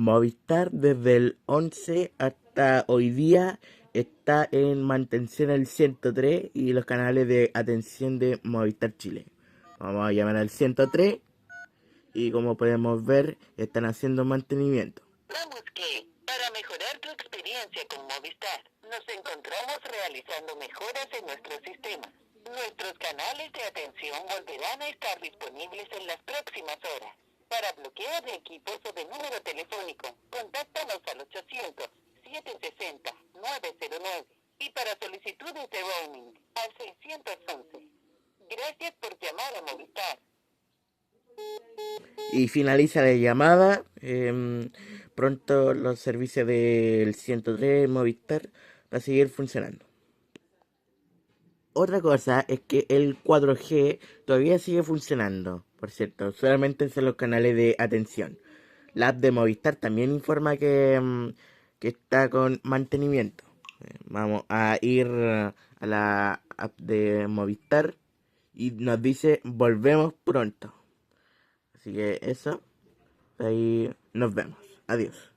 Movistar desde el 11 hasta hoy día está en mantención al 103 y los canales de atención de Movistar Chile. Vamos a llamar al 103 y como podemos ver están haciendo mantenimiento. Vamos que, para mejorar tu experiencia con Movistar, nos encontramos realizando mejoras en nuestro sistema. Nuestros canales de atención volverán a estar disponibles en las próximas horas. Para bloqueo de equipos o de número telefónico, contáctanos al 800-760-909 y para solicitudes de roaming al 611. Gracias por llamar a Movistar. Y finaliza la llamada. Pronto los servicios del 103 Movistar van a seguir funcionando. Otra cosa es que el 4G todavía sigue funcionando, por cierto, solamente en los canales de atención. La app de Movistar también informa que está con mantenimiento. Vamos a ir a la app de Movistar y nos dice volvemos pronto. Así que eso, ahí nos vemos. Adiós.